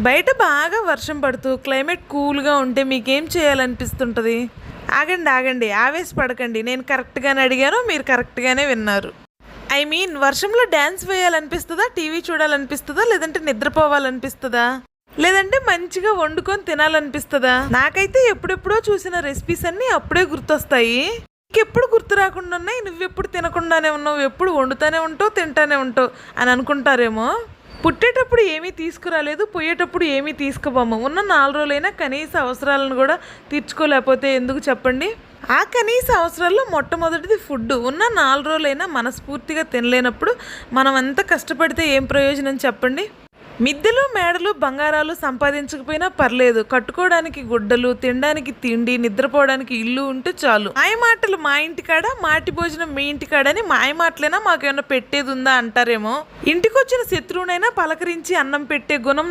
బయట బాగా వర్షం పడుతూ క్లైమేట్ కూల్గా ఉంటే మీకేం చేయాలనిపిస్తుంటుంది? ఆగండి ఆగండి, ఆవేశపడకండి. నేను కరెక్ట్గానే అడిగాను, మీరు కరెక్ట్గానే విన్నారు. ఐ మీన్, వర్షంలో డ్యాన్స్ వేయాలనిపిస్తుందా, టీవీ చూడాలనిపిస్తుందా, లేదంటే నిద్రపోవాలనిపిస్తుందా, లేదంటే మంచిగా వండుకొని తినాలనిపిస్తుందా? నాకైతే ఎప్పుడెప్పుడో చూసిన రెసిపీస్ అన్నీ అప్పుడే గుర్తొస్తాయి. నీకెప్పుడు గుర్తు రాకుండా ఉన్నాయి, నువ్వెప్పుడు తినకుండానే ఉన్నావు, ఎప్పుడు వండుతానే ఉంటావు, తింటానే ఉంటావు అని అనుకుంటారేమో. పుట్టేటప్పుడు ఏమీ తీసుకురాలేదు, పోయేటప్పుడు ఏమీ తీసుకుపోము. ఉన్న 4 రోజులైనా కనీస అవసరాలను కూడా తీర్చుకోలేకపోతే ఎందుకు చెప్పండి? ఆ కనీస అవసరాల్లో మొట్టమొదటిది ఫుడ్. ఉన్న 4 రోజులైనా మనస్ఫూర్తిగా తినలేనప్పుడు మనం ఎంత కష్టపడితే ఏం ప్రయోజనం చెప్పండి? మిద్దెలు మేడలు బంగారాలు సంపాదించకపోయినా పర్లేదు, కట్టుకోవడానికి గుడ్డలు, తినడానికి తిండి, నిద్రపోవడానికి ఇల్లు ఉంటే చాలు. మాయమాటలు మా ఇంటికాడ, మాటి భోజనం మీ ఇంటికాడని మాయమాటలైనా మాకేమైనా పెట్టేది ఉందా అంటారేమో. ఇంటికొచ్చిన శత్రువునైనా పలకరించి అన్నం పెట్టే గుణం